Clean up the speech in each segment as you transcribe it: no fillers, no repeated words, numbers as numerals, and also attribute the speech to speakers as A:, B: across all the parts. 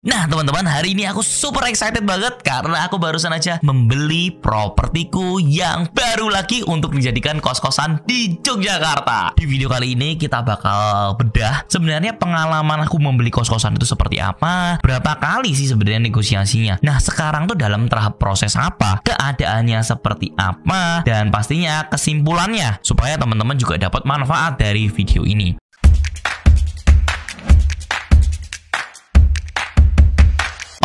A: Nah teman-teman, hari ini aku super excited banget karena aku barusan aja membeli propertiku yang baru lagi untuk dijadikan kos-kosan di Yogyakarta. Di video kali ini kita bakal bedah sebenarnya pengalaman aku membeli kos-kosan itu seperti apa, berapa kali sih sebenarnya negosiasinya. Nah sekarang tuh dalam tahap proses apa, keadaannya seperti apa, dan pastinya kesimpulannya supaya teman-teman juga dapat manfaat dari video ini.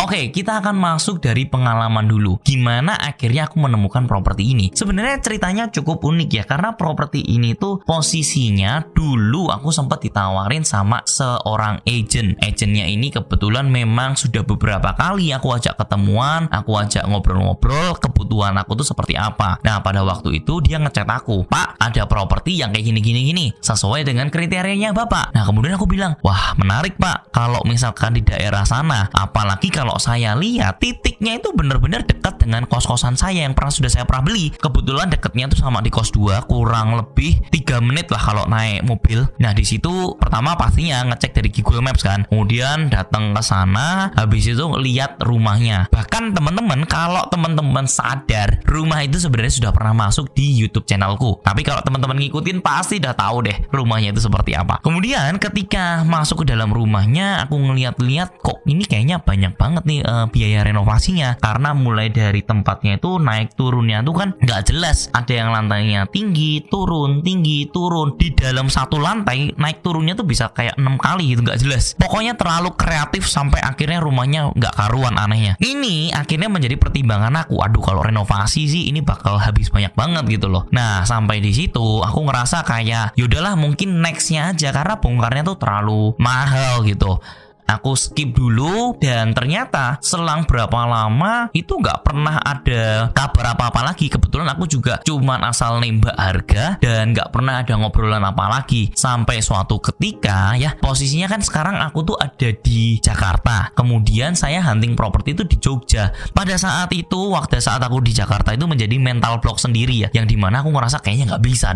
A: Oke, kita akan masuk dari pengalaman dulu. Gimana akhirnya aku menemukan properti ini? Sebenarnya ceritanya cukup unik ya, karena properti ini tuh posisinya dulu aku sempat ditawarin sama seorang agent. Agentnya ini kebetulan memang sudah beberapa kali aku ajak ketemuan, aku ajak ngobrol-ngobrol, kebutuhan aku tuh seperti apa. Nah, pada waktu itu dia ngechat aku, "Pak, ada properti yang kayak gini, sesuai dengan kriterianya Bapak." Nah, kemudian aku bilang, "Wah, menarik Pak, kalau misalkan di daerah sana, apalagi kalau saya lihat titiknya itu benar-benar dekat dengan kos-kosan saya yang sudah saya pernah beli. Kebetulan dekatnya tuh sama di kos 2, kurang lebih 3 menit lah kalau naik mobil." Nah di situ pertama pastinya ngecek dari Google Maps kan, kemudian datang ke sana, habis itu lihat rumahnya. Bahkan teman-teman, kalau teman-teman sadar, rumah itu sebenarnya sudah pernah masuk di YouTube channelku. Tapi kalau teman-teman ngikutin pasti udah tahu deh rumahnya itu seperti apa. Kemudian ketika masuk ke dalam rumahnya, aku ngeliat-liat kok ini kayaknya banyak banget nih biaya renovasinya, karena mulai dari tempatnya itu naik turunnya tuh kan nggak jelas, ada yang lantainya tinggi turun di dalam satu lantai naik turunnya tuh bisa kayak 6 kali gitu, nggak jelas. Pokoknya terlalu kreatif sampai akhirnya rumahnya nggak karuan anehnya. Ini akhirnya menjadi pertimbangan aku, aduh kalau renovasi sih ini bakal habis banyak banget gitu loh. Nah sampai di situ aku ngerasa kayak yaudahlah mungkin nextnya aja, karena bongkarnya tuh terlalu mahal gitu. Aku skip dulu, dan ternyata selang berapa lama itu nggak pernah ada kabar apa-apa lagi. Kebetulan aku juga cuman asal nembak harga dan nggak pernah ada ngobrolan apa lagi. Sampai suatu ketika ya, posisinya kan sekarang aku tuh ada di Jakarta, kemudian saya hunting properti itu di Jogja. Pada saat itu, waktu saat aku di Jakarta itu menjadi mental block sendiri ya, yang dimana aku ngerasa kayaknya nggak bisa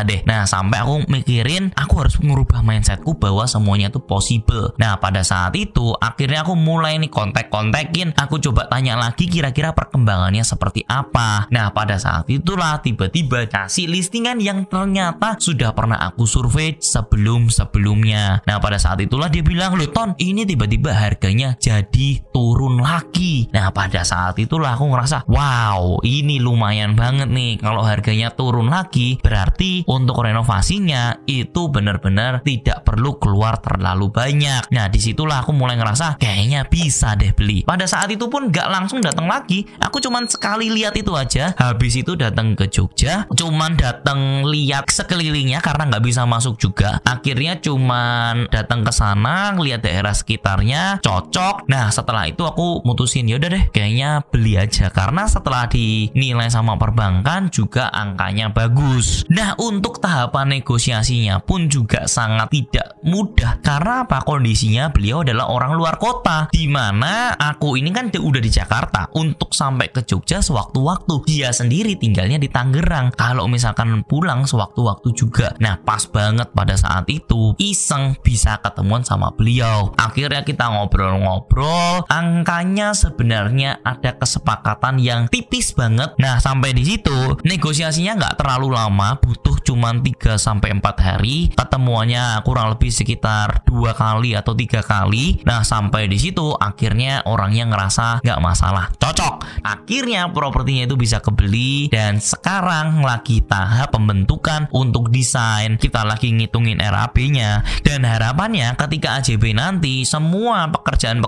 A: deh. Nah sampai aku mikirin aku harus merubah mindsetku bahwa semuanya tuh possible. Nah pada saat itu akhirnya aku mulai nih kontak-kontakin, aku coba tanya lagi kira-kira perkembangannya seperti apa. Nah pada saat itulah tiba-tiba kasih listingan yang ternyata sudah pernah aku survei sebelumnya. Nah pada saat itulah dia bilang, "Loh Ton, ini tiba-tiba harganya jadi turun lagi." Nah pada saat itulah aku ngerasa, wow ini lumayan banget nih. Kalau harganya turun lagi berarti untuk renovasinya itu benar-benar tidak perlu keluar terlalu banyak. Nah disitulah aku mulai ngerasa kayaknya bisa deh beli. Pada saat itu pun gak langsung datang lagi, aku cuman sekali lihat itu aja. Habis itu datang ke Jogja, cuman datang lihat sekelilingnya karena nggak bisa masuk juga. Akhirnya cuman datang ke sana, lihat daerah sekitarnya cocok. Nah setelah itu aku mutusin yaudah deh kayaknya beli aja, karena setelah dinilai sama perbankan juga angkanya bagus. Nah untuk tahapan negosiasinya pun juga sangat tidak mudah, karena apa? Kondisinya beliau adalah orang luar kota, dimana aku ini kan udah di Jakarta. Untuk sampai ke Jogja sewaktu-waktu, dia sendiri tinggalnya di Tangerang. Kalau misalkan pulang sewaktu-waktu juga. Nah pas banget pada saat itu iseng bisa ketemuan sama beliau. Akhirnya kita ngobrol-ngobrol, angkanya sebenarnya ada kesepakatan yang tipis banget. Nah sampai di situ negosiasinya nggak terlalu lama, butuh cuman 3-4 hari. Ketemuannya kurang lebih sekitar 2 kali atau 3 kali. Nah sampai di situ akhirnya orangnya ngerasa nggak masalah, cocok. Akhirnya propertinya itu bisa kebeli, dan sekarang lagi tahap pembentukan untuk desain. Kita lagi ngitungin RAB-nya, dan harapannya ketika AJB nanti semua pekerjaan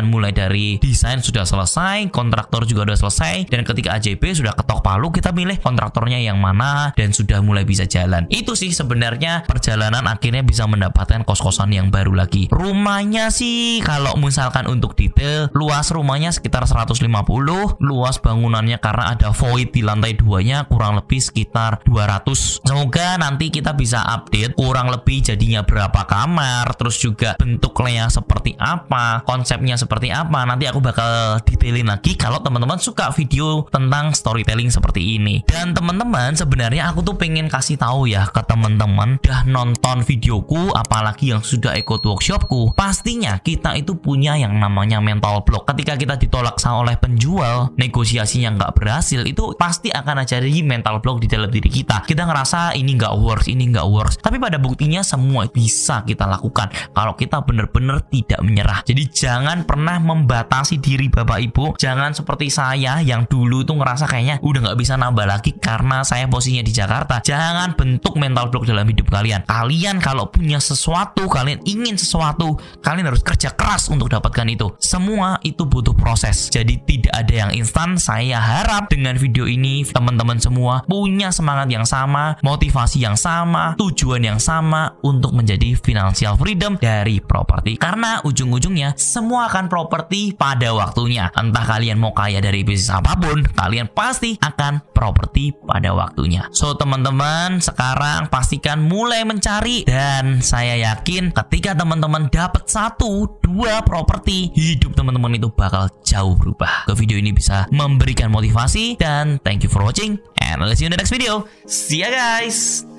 A: mulai dari desain sudah selesai, kontraktor juga udah selesai, dan ketika AJB sudah ketok palu, kita pilih kontraktornya yang mana dan sudah mulai bisa jalan. Itu sih sebenarnya perjalanan akhirnya bisa mendapatkan kos-kosan yang baru lagi. Rumahnya sih kalau misalkan untuk detail, luas rumahnya sekitar 150, luas bangunannya karena ada void di lantai 2-nya kurang lebih sekitar 200. Semoga nanti kita bisa update kurang lebih jadinya berapa kamar, terus juga bentuknya seperti apa, konsepnya seperti apa. Nanti aku bakal detailin lagi kalau teman-teman suka video tentang storytelling seperti ini. Dan teman-teman sebenarnya aku tuh pengen kasih tahu ya ke teman-teman udah nonton videoku, apalagi yang sudah ikut workshopku, pastinya kita itu punya yang namanya mental block. Ketika kita ditolak oleh penjual, negosiasinya nggak berhasil, itu pasti akan ada mental block di dalam diri kita. Kita ngerasa ini nggak works, ini nggak works. Tapi pada buktinya semua bisa kita lakukan kalau kita benar-benar tidak menyerah. Jadi jangan pernah membatasi diri Bapak Ibu. Jangan seperti saya yang dulu tuh ngerasa kayaknya udah nggak bisa nambah lagi karena saya posisinya di Jakarta. Jangan bentuk mental block dalam hidup kalian. Kalian kalau punya sesuatu, kalian ingin sesuatu, kalian harus kerja keras untuk dapatkan itu. Semua itu butuh proses. Jadi tidak ada yang instan. Saya harap dengan video ini teman-teman semua punya semangat yang sama, motivasi yang sama, tujuan yang sama untuk menjadi financial freedom dari properti. Karena ujung-ujungnya semua akan properti pada waktunya. Entah kalian mau kaya dari bisnis apapun, kalian pasti akan properti pada waktunya. So teman-teman, sekarang pastikan mulai mencari, dan saya yakin ketika teman-teman dapat 1-2 properti, hidup teman-teman itu bakal jauh berubah. Ke video ini bisa memberikan motivasi, dan thank you for watching and let's see you in the next video. See ya guys.